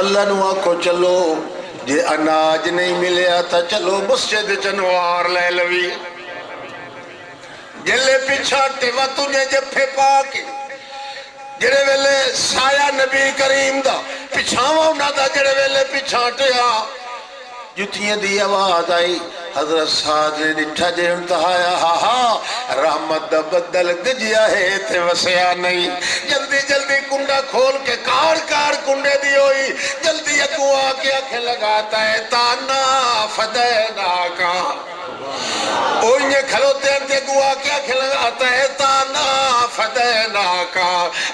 اللہ نو آکھو چلو جے اناج نہیں ملیا تا چلو مسجد چنوار لے لوی جلے پچھاٹے و تجھے جفے پاکی جڑے ویلے سایہ نبی کریم دا پچھاوا انہا دا جڑے ویلے پچھاٹے جتیاں دی آواز آئی حضرت سعد نے ڈٹھا جے انتہایا رحمت دا بدل گجیا ہے تے وسیا نہیں جلدی جلدی کنڈا کھول کے کار کار کنڈے دی ہوئی جلدی اگو آکے آنکھیں لگاتا ہے تانا فدینا کا اوئے کھلوتے ہیں اگو آکے آنکھیں لگاتا ہے تانا فدینا کا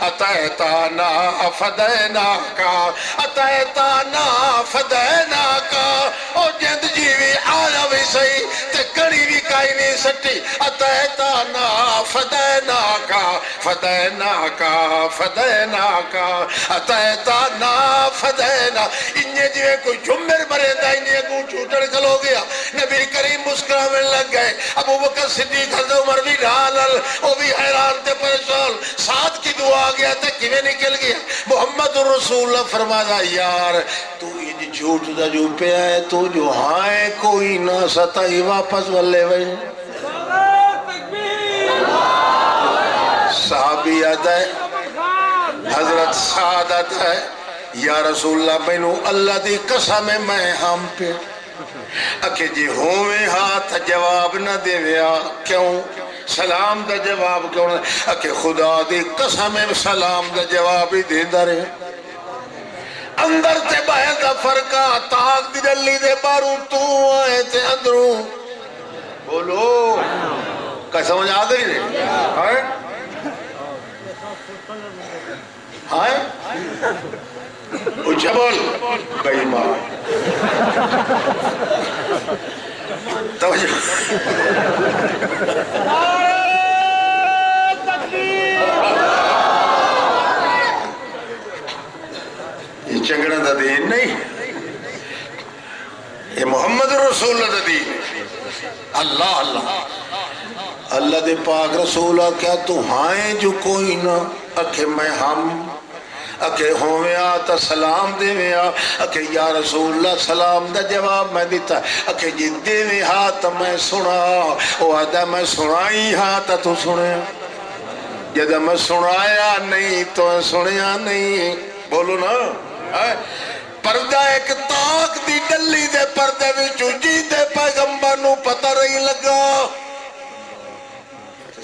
اتائے تانا فدینا کا اتائے تانا فدینا کا او جند جیوی آیا بھی صحیح تے کڑی بھی کائی نہیں سٹی اتائے تانا فدینا کا فدینا کا فدینا کا اتائے تانا فدینا انہیں جیوے کوئی جمر مرے دا انہیں کو چھوٹڑ کھلو گیا نبی کریم مسکرہ میں لگ گئے ابو بکر صدیق حضرت عمر بھی ڈھالل وہ بھی حیران تے پریشان ساتھ کی دعا گیا تھا کیویں نکل گیا محمد رسول اللہ فرمایا یار تو یہ جھوٹ دا جو پہ آئے تو جو ہائے کوئی نہ ستائی واپس والے وے صحابی آتا ہے حضرت سعد آتا ہے یا رسول اللہ بینو اللہ دی قسم میں ہم پہ اکھے جی ہوئے ہاتھ جواب نہ دے ویا کیوں سلام دا جواب کیوں نہ اکھے خدا دی قسم سلام دا جواب ہی دے دارے اندر تے باہر دا فرقہ تاک دی جلی دے باروں تو آئے تے اندروں بولو کہ سمجھ آ گئی نہیں ہائے ہائے اچھا بول بھائی ماں توجہ یہ چنگڑا دا دین نہیں یہ محمد رسول اللہ دا دین اللہ اللہ اللہ دے پاک رسولہ کیا تو ہائیں جو کوئی نہ اکھے میں ہم اکھے ہوئے آتا سلام دے میں اکھے یا رسول اللہ سلام دا جواب میں دیتا اکھے جی دے میں ہاتھ میں سنا او آدھا میں سنائی ہاتھ تو سنے جدہ میں سنایا نہیں تو سنیا نہیں بولو نا پردہ ایک تاک دی ڈلی دے پردے وچو جی دے پیغمبر نو پتہ رہی لگا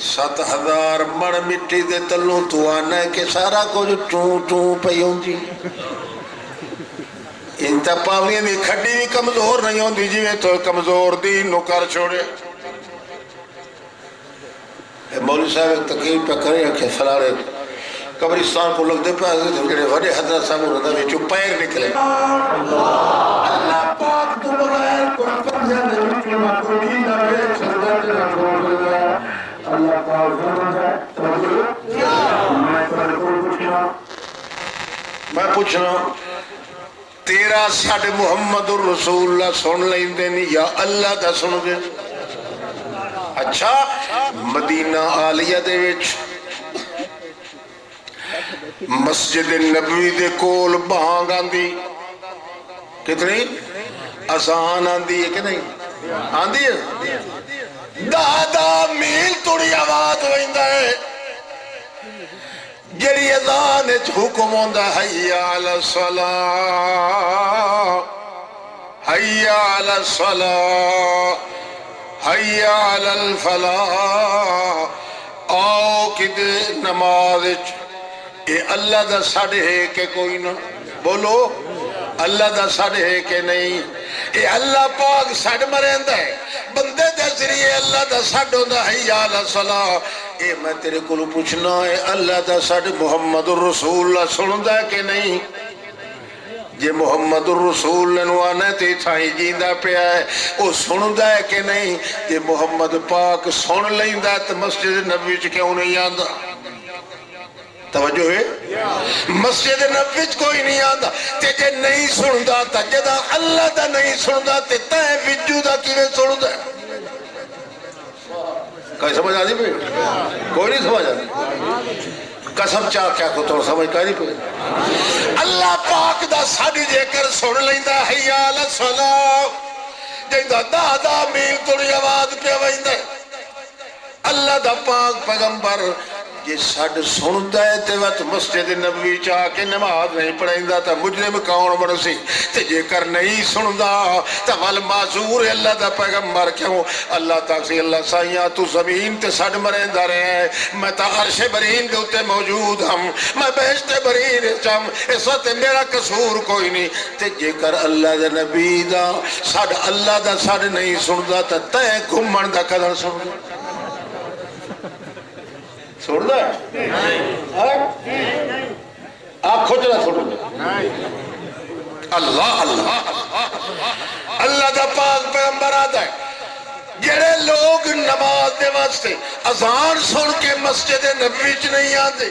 7,000 مڑ مٹی دے تلوں تو آنا ہے کہ سارا کچھ ٹوں پیوں جی انتا پاولیاں دی کھڑی بھی کمزور نہیں ہوں دی جیویں تو کمزور دی نکر چھوڑے مولوی صاحب ایک تقریب پہ کریں کہ فلارے قبرستان کو لگ دے پہ جڑے وڈے حضرت صاحب رضا بھی چو پیر نکلے اللہ پاک تو بغیر کوئی فرضہ نہیں کوئی نہ رہے سردر نہ چھوڑ گیا اللہ پاک میں پوچھنا تیرا ساڑھے محمد الرسول اللہ سن لیں دینی یا اللہ دا سن گے اچھا مدینہ آلیہ دے وچ مسجد نبوی دے کول بہانگ آندی کتنی آسان آندی ہے کہ نہیں آندی ہے دادا میل توڑی آواز ہوئندہ ہے جڑی اذان اچ حکم ہوندہ حی علی الصلاة حی علی الصلاة حی علی الفلاح آؤ کدے نماز اچ اے اللہ دا ساڑھے ہے کہ کوئی نہ بولو اللہ دا ساڑھے ہے کہ نہیں اے اللہ پاک ساڑھ مرندہ ہے بندے دے ذریعے اللہ دا ساڑھ ہوندہ ہے یا اللہ صلاح اے میں تیرے کو پوچھنا ہے اللہ دا ساڑھ محمد الرسول اللہ سنندہ ہے کہ نہیں جے محمد الرسول نوانے تے تھائی جیندہ پہ آئے وہ سنندہ ہے کہ نہیں جے محمد پاک سن لیندہ تو مسجد نبی کیوں نہیں آندہ توجہ ہے مسجد نبی کوئی نہیں آندہ تیجے نہیں سندا تا جدا اللہ دا نہیں سندا تے تائے وجودہ کیویں سندا کوئی سمجھ آدھی پہ کوئی نہیں سمجھ آدھی قسم چاہ کیا کو تو سمجھ کاری پہ اللہ پاک پاک دا ساڈی جے کر سن لیندا حیا علی الصلاۃ جیندا 10 میل تڑی آواز پہ ویندا اللہ دا پاک پیغمبر جے سڈ سنتا ہے تے وقت مسجد نبوی چا کے نماز نہیں پڑھیندا تے مجرم کون بنسی تے جے کر نہیں سندا تے ول معذور اللہ دا پیغمبر کیوں اللہ تاکسی اللہ سائیاں تو زمین تے سڈ مریندا رہے میں تا عرش برین دے اوتے موجود ہم میں بہشت برین چم اس وقت میرا قصور کوئی نہیں تے جے کر اللہ دے نبی دا سڈ اللہ دا سڈ نہیں سندا تے تے گھمن دا قدر سندا چھوڑ ہے آپ کھوچ رہا چھوڑ اللہ اللہ اللہ دا پاک پیغمبر آتا ہے جڑے لوگ نماز دے واسطے اذان سن کے مسجد نبوی چ نہیں آتے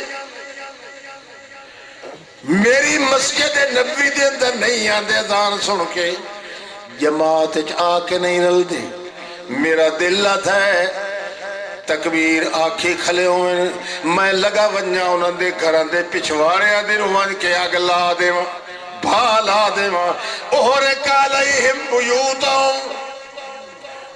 میری مسجد نبوی دے اندر نہیں آتے اذان سن کے جماعت آ کے نہیں رل دے میرا دل آتا ہے تکبیر آکھی کھلے ہوئے میں لگا ونجا انہوں دے گھران دے پچھوارے دے روان کے آگ لا دے ماں بھالا دے ماں اوہرے کالائیہم بیوتاں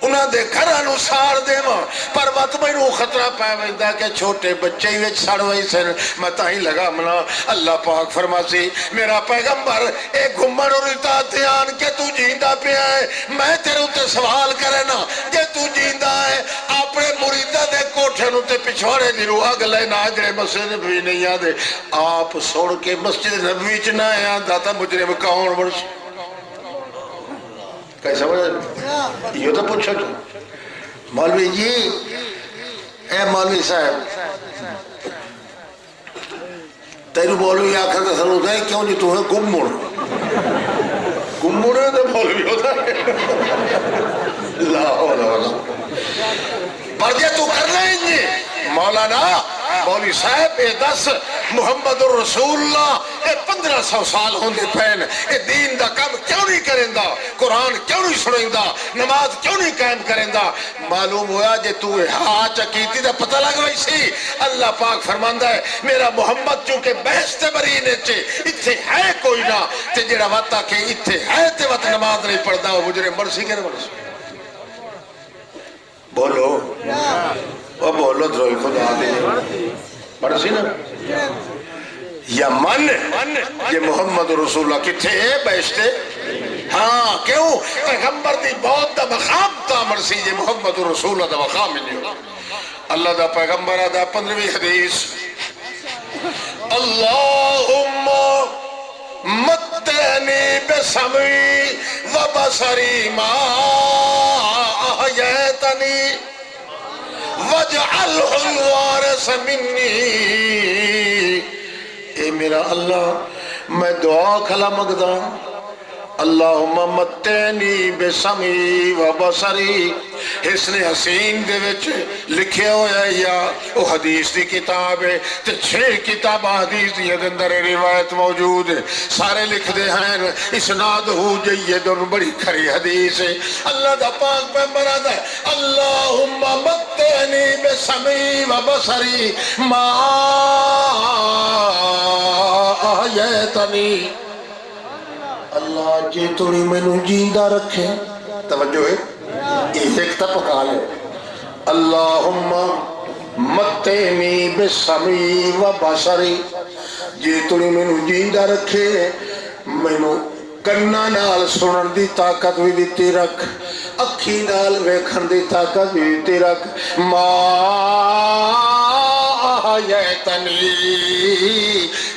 انہوں دے گھرانو سار دے ماں پر وقت میں نو خطرہ پائے ویدہ کہ چھوٹے بچے ہی ویچ ساڑ وہی سن متائیں لگا منا اللہ پاک فرماسی میرا پیغمبر ایک گھمن اور اطاعت آن کے تو جیندہ پہ آئے میں تیرے اتے سوال کرے نا کہ تو جیندہ ہے اپنے مریدہ دے کوٹھے نوتے پچھوڑے دیرو اگلے ناجرے مسجد نبوی نہیں آدھے آپ سوڑ کے مسجد نبوی چنا ہے آدھا تھا مجرم کون برس کیسا وجہ یہ تو پوچھا تو مولوی جی اے مولوی صاحب تیرو مولوی آخر کا سر ہوتا ہے کیوں جی تو ہے گم مڑ ہے تو مولوی ہوتا ہے اللہ اللہ پردے تو کر رہے ہیں مولانا مولوی صاحب اے 10 محمد الرسول اللہ اے 1500 سال ہوندے پہن اے دین دا کم کیوں نہیں کریں دا قرآن کیوں نہیں سنیں دا نماز کیوں نہیں قائم کریں دا معلوم ہوا جے تو ہاں چکیتی دا پتہ لگ رہی سی اللہ پاک فرماندہ ہے میرا محمد چونکہ بہشت برینے چے اتھے ہے کوئی نہ تے جڑا وقتا کہ اتھے ہے تے وقت نماز نہیں پڑھدا وہ مجھے مرسی کے مرسی بولو وہ بولو دروئی خدا دے مرسی نا یا من یہ محمد رسول اللہ کتھے ہے بیشتے ہاں کیوں پیغمبر دی بہت دا مقام تا مرسی یہ محمد رسول اللہ دا مقام نہیں ہو اللہ دا پیغمبر دا 15ویں حدیث اللہم متنی بسمعی و بصری ما احییتنی وَجْعَلْهُ الْوَارِثَ مِنِّي اے میرا اللہ میں دعا کھلا مگدا اللہم متینی بسمی و بصری حسن حسین دے وچ لکھے ہویا یا وہ حدیث دی کتاب ہے تے 6 کتاب حدیث دی اندر روایت موجود ہے سارے لکھ دے ہیں اسناد ہو جیدن بڑی کھری حدیث ہے اللہ دا پاک پیغمبر آتا ہے اللہم متینی بسمی و بصری ما احییتنی اللہ جے توڑی میں نو جیندہ رکھے توجہ ہے یہ ایک تا پکا لے اللہم متینی بسمی و بصری جے توڑی میں نو جیندہ رکھے میں نو کننا نال سنن دی طاقت بھی دیتی رکھ اکھی نال ویکھن دی طاقت بھی دیتی رکھ ما احییتنی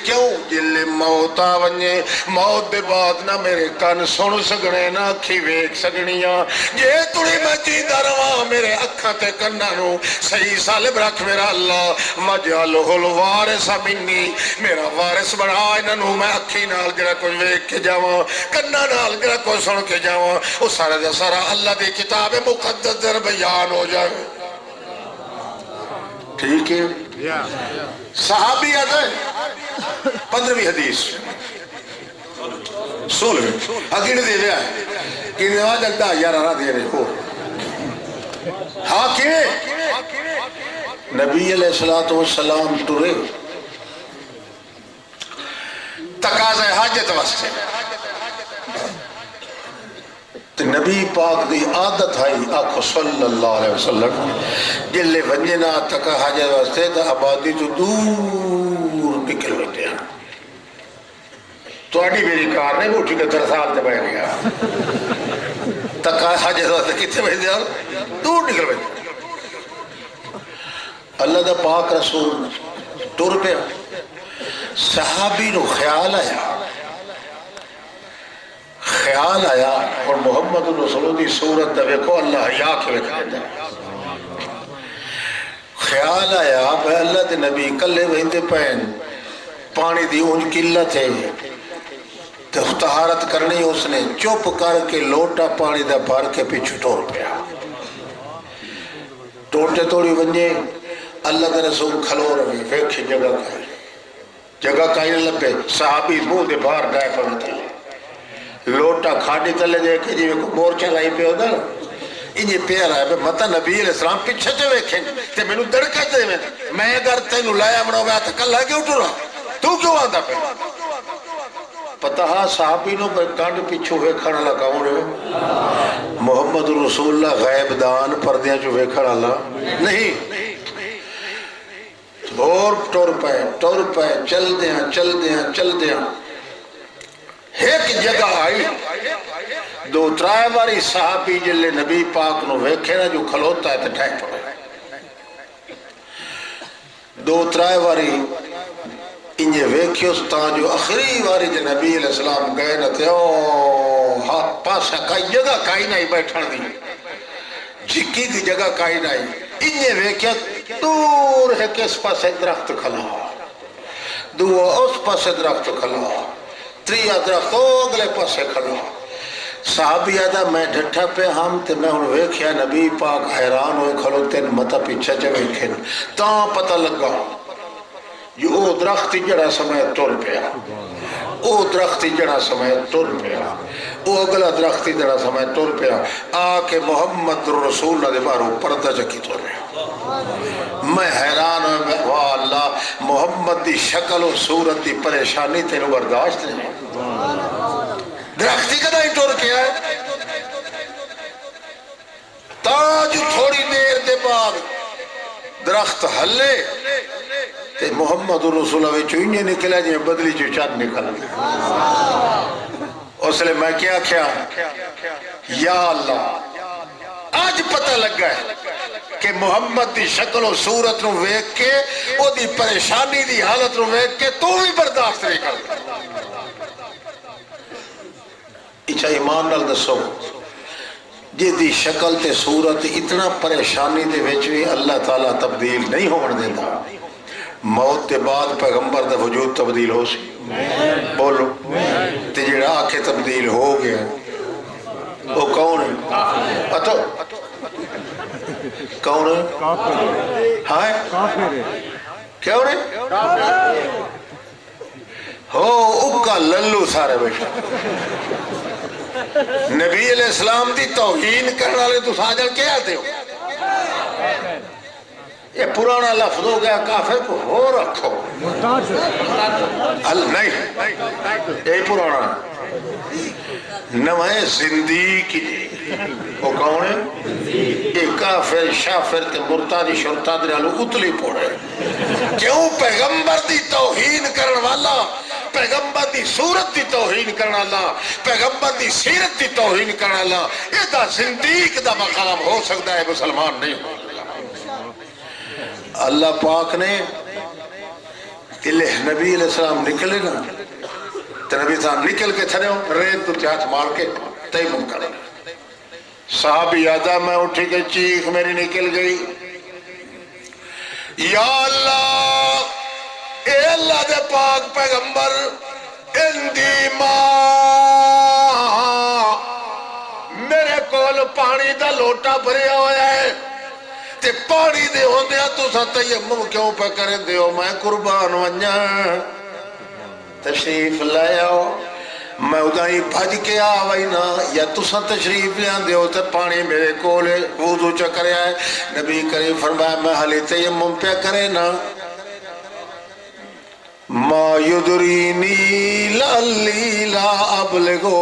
کیوں جل موت آونجے موت دے بعد نہ میرے کان سن سگنے نہ اکھی ویک سگنیاں جے توڑی میں جیندہ رواں میرے اکھاں تے کناں نو صحیح سالب رکھ میرا اللہ وجعلہ الوارث منی میرا وارث بنا انہوں میں اکھی نال جڑا کوئی ویک کے جاواں کناں نال جڑا کوئی سن کے جاواں وہ سارا دے سارا اللہ دی کتاب مقدس در بیان ہو جائے ٹھیک ہے صحابی آتا ہے 15ویں حدیث سولویں اگین دے رہا ہے کہ نواز جلتا یار آرہ دے رہے ہو ہاں نبی علیہ السلام ٹورے تقاضے حاجت واسطے تو نبی پاک دی عادت ہے آخو صلی اللہ علیہ وسلم جلے ونجنا تک حاجت واسطے تو آبادی تو دور نکل بیٹھے ہیں تو آڈی میری کار نہیں وہ ٹھیک ہے 3 سال سے بیٹھ گیا تک حاجت واسطے کتنے بیٹھ دیا دور نکل بیٹھے اللہ دا پاک رسول ٹور پہ صحابی نو خیال آیا اور محمد رسول دی صورت دا ویکھو اللہ حیا کے ویکھ دیتا ہے خیال آیا بھائی اللہ دے نبی کلے وہندے پہن پانی دی اون قلت ہے تو طہارت کرنی اس نے چپ کر کے لوٹا پانی دا بھر کے پیچھے ٹور پیا ٹوٹے توڑی ونجے اللہ دے رسول کھلو رہے ویکھی جگہ کہیں نہ لبے صحابی منہ دے باہر ڈائے پڑھنے تھے لوٹا کھاڑی تلے دے کے جی مورچہ لائی پہ ہوتا انہیں پیار آئے مطا نبی علیہ السلام پیچھے جو ویکھیں تے میں نو دڑکا دے میں اگر تینو لایا منو میں آتا کل لگے اٹھو رہا تو کیوں آتا پہ پتہ ہاں صحابی نو کانڈ پیچھو ویکھانا لگا ہوں محمد رسول اللہ غیب دان پردیاں جو ویکھانا اللہ نہیں اور ٹور پہ چل دیاں ایک جگہ آئی 2-3 باری صحابی جلے نبی پاک نو ویکھے نا جو کھلوتا ہے تو ٹھائے پڑے 2-3 باری انجھے ویکھے اس تا جو آخری باری جو نبی علیہ السلام گئے نا تھے ہاتھ پاسا کئی جگہ کائی نہیں بیٹھن دی جھکی دی جگہ کائی نہیں انجھے ویکھے دور ہے کہ اس پاس درخت کھلا دو اس پاس درخت کھلا 3 درخت اگلے پاسے کھلا صحابی آدھا میں ڈھٹھا پہ ہم تے میں انہوں ویکھیا نبی پاک حیران ہوئے کھلو تین متا پیچھا چا ویکھن تاں پتہ لگا یہ او درختی جڑا سمے ٹور پیا او درختی جڑا سمے ٹور پیا او اگلا درختی جڑا سمے ٹور پیا آکے محمد رسول اللہ دے بارو پردہ چکی ٹور پیا میں حیران ہوئے واہ اللہ محمد دی شکل و صورت دی پریشانی تینو برداشت نہیں درختی کدھا ہی ٹور کیا ہے تاج تھوڑی دیر دے بعد درخت ہلے تے محمد رسول اللہ چوئنجے نکلا جی بدلی جو چاند نکلا اس لئے میں کیا یا اللہ آج پتہ لگ گئے کہ محمد دی شکل و صورت نو ویک کے او دی پریشانی دی حالت نو ویک کے تو بھی برداشت نہیں کرتا اچھا ایمان نال دسو جی دی شکل تے صورت اتنا پریشانی دے ویچوی اللہ تعالیٰ تبدیل نہیں ہونے دیتا موت دے بعد پیغمبر دا وجود تبدیل ہو سی بولو تے جڑا آکے تبدیل ہو گیا وہ کون ہے اتو کون ہے ہاں کیوں ہے ہو اکا للو سارے بیٹھا نبی علیہ السلام دی توہین کرنا لے تو ساجل کیا آتے ہو یہ پرانا لفظ ہو گیا کافر کو ہو رکھو نہیں یہ پرانا نوائے زندگی وہ کون ہے یہ کافر شافر تے مرتادی شرطادی رالو اتلی پوڑے کیوں پیغمبر دی توہین کرن والا پیغمبر دی صورت دی توہین کرنا اللہ پیغمبر دی سیرت دی توہین کرنا اللہ یہ دا زندگی دا مقام ہو سکتا ہے مسلمان نہیں ہو اللہ پاک نے نبی علیہ السلام نکلے نا تو نبی صاحب نکل کے تھنے ہوں ریت تو چاہت مار کے تیمم کرنا صحابی یادہ میں اٹھی کے چیخ میری نکل گئی یا اللہ اے اللہ دے پاک پیغمبر اندی ماں میرے کول پانی دا لوٹا بھریا ہویا ہے تے پانی دے ہو دیا تو سا تیمم کیوں پہ کریں دیو میں قربان ونجا تشریف لائے ہو میں ادائی بھج کے آوائی نا یا تو سا تشریف لیاں دیو تے پانی میرے کولے وضو چکرے آئے نبی کریم فرمایا میں حلی تیمم پہ کرے نا ما یدرینی لعلی لا ابلغو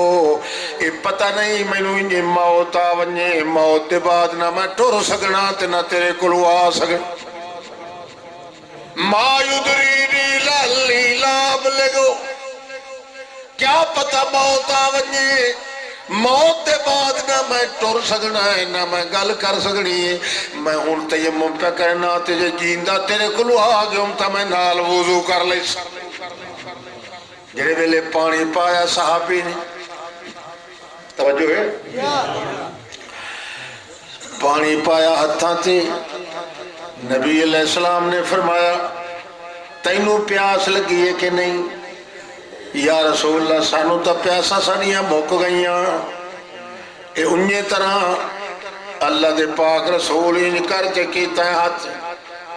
یہ پتہ نہیں مینوں انجے موت آ ونجے موت دے بعد نہ میں ٹر سکنا تے نہ تیرے کولوں آ سکنا ما یدرینی لعلی لا ابلغو کیا پتہ موت آ ونجے موت دے بعد نہ میں ٹر سکنا ہے نہ میں گل کر سکنی ہے میں ہن تیمم پہ کرنا تے جے جیندہ تیرے کولوں آ گیوں تے میں نال وضو کر لے جڑے ویلے پانی پایا صحابی نے توجہ ہے پانی پایا ہتھاں تے نبی علیہ السلام نے فرمایا تینوں پیاس لگی ہے کہ نہیں یا رسول اللہ سانو تا پیاسا سانیاں موک گئیاں اے انجے طرح اللہ دے پاک رسول انج کر کے کیتا ہے ہاتھ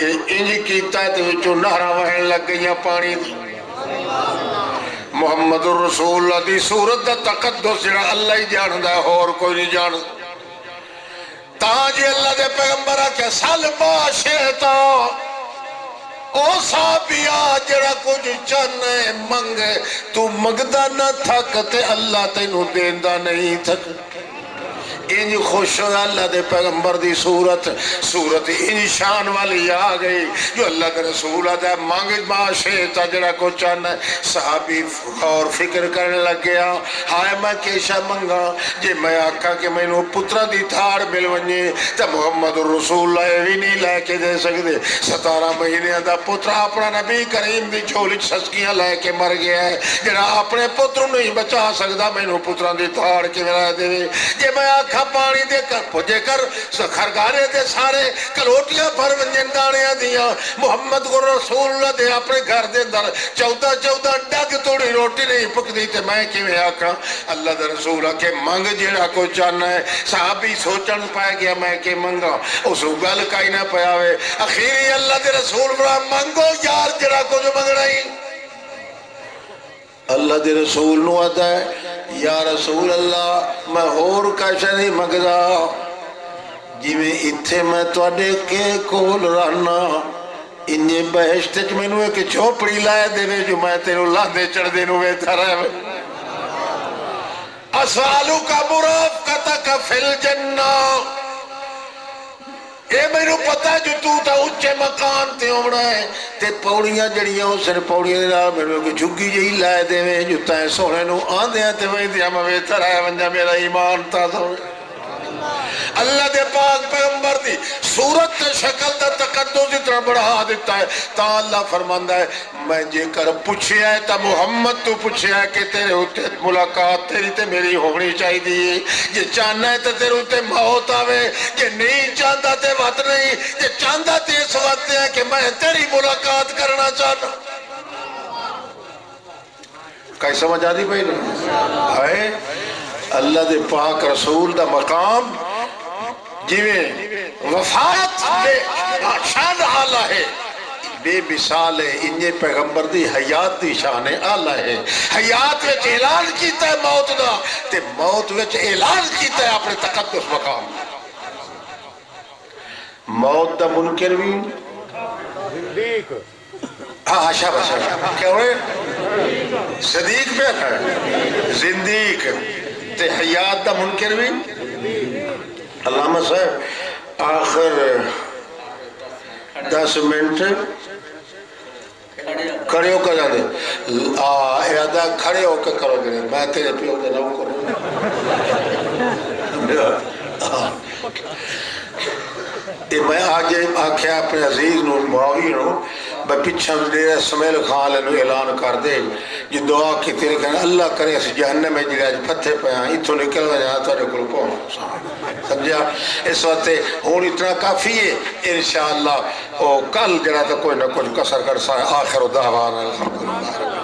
انج کیتا ہے تو وچوں نہراں وہن لگ گئیاں پانی دی محمد الرسول اللہ دی صورت دا تقدس جڑا اللہ ہی جاندا ہے اور کوئی نہیں جاندا تاج اللہ دے پیغمبر کہ سلبا شیطا او صحابیہ جڑا کچھ چاہنے منگے تو مگدہ نہ تھک تے اللہ تینوں دیندہ نہیں تھک انج خوش ہو اللہ دے پیغمبر دی صورت انج شان والی آ گئی جو اللہ دے رسول آدھا مانگ معاشے تا جڑا کو چاہنا ہے صحابی اور فکر کرنے لگ گیا ہائے میں کیشا منگا جے میں آکھا کہ میں نو پترہ دی تھاڑ مل ونجے تا محمد الرسول اللہ بھی نہیں لے کے دے سکتے 17 مہینے دا پترہ اپنا نبی کریم دی چھولی سسکیاں لے کے مر گیا ہے جڑا اپنے پتروں نہیں بچا سکتا میں نو پترہ دی تھاڑ کے ملا دے جے میں آکھا پانی دے کر پجے کر خرگارے دے سارے کلوٹیاں بھر ونجن دانیاں دیاں محمد کو رسول اللہ دے اپنے گھر دے اندر 14 ڈگ توڑی روٹی نہیں پک دی تے میں کیویں آکھاں اللہ دے رسول کے منگ جڑا کو چاہنا ہے صحابی سوچن پائے گیا میں کہ منگا اس گل کائی نہ پیاوے اخیری اللہ دے رسول بڑا منگو یار جڑا کو جو منگنا ہی اللہ دے رسول نو آتا ہے یا رسول اللہ میں اور کیسا نہیں مگدا جی میں اتھے میں توڑے کے کول رہنا انجے بہشت میں نو ایک چوپڑی لائے دے وے جو میں تیرو لاندے چڑھ دے نو وے تھا رہے اسوالو کا مرافقتک فی الجنہ اے میرے پتا جو تا اچھے مکان تے ہونا ہے تے پوڑیاں جڑیاں ہو سر پوڑیاں دینا میرے کو جھگی جہی لائے دے میں جو تا سونے نو آن دیا تے میں دیا میں بہتر ہے ونجا میرا ایمان تا سونے اللہ دے پاک پیغمبر دی صورت شکل دا تقدس اتنا بڑھا دیتا ہے تا اللہ فرماندہ ہے میں جے کر پوچھے آئے تا محمد تو پوچھے آئے کہ تیرے ہوتے ملاقات تیری تے میری ہونی چاہی دی جے چاہنا ہے تا تیرے ہوتے موت آوے جے نہیں چاہتا تے وقت نہیں جے چاہتا تے اس وقت ہے کہ میں تیری ملاقات کرنا چاہتا کئی سمجھ آدھی بھائی نہیں اللہ دے پاک رسول دا مقام جیویں وفات بے شان آلہ ہے بے مثال ہے انجے پیغمبر دی حیات دی شان آلہ ہے حیات وچ اعلان کیتا ہے موت دا تے موت وچ اعلان کیتا ہے اپنے تقدس مقام موت دا منکر بھی صدیق ہاں شاباش کیا ہوئے صدیق پہ ہے زندیق تے حیات دا منکر بھی علامہ صاحب آخر 10 منٹ کھڑے ہو کر جانے ارادہ کھڑے ہو کر کرو گے میں تیرے پیو دے نہ کروں میں آج آکھیا اپنے عزیز نو معاویہ نو میں پچھا دے سمیل خان لنو اعلان کر دے جو دعا کی تیرے کہنا اللہ کرے اس جہنم میں جڑے آج پتھے پہ ہیں اتھو نکل گا جہاں تو رکل پہنچ سمجھا اس وقت ہون اتنا کافی ہے انشاءاللہ کل جڑا تو کوئی نہ کچھ کسر کر سا آخر دعوانا الحمدللہ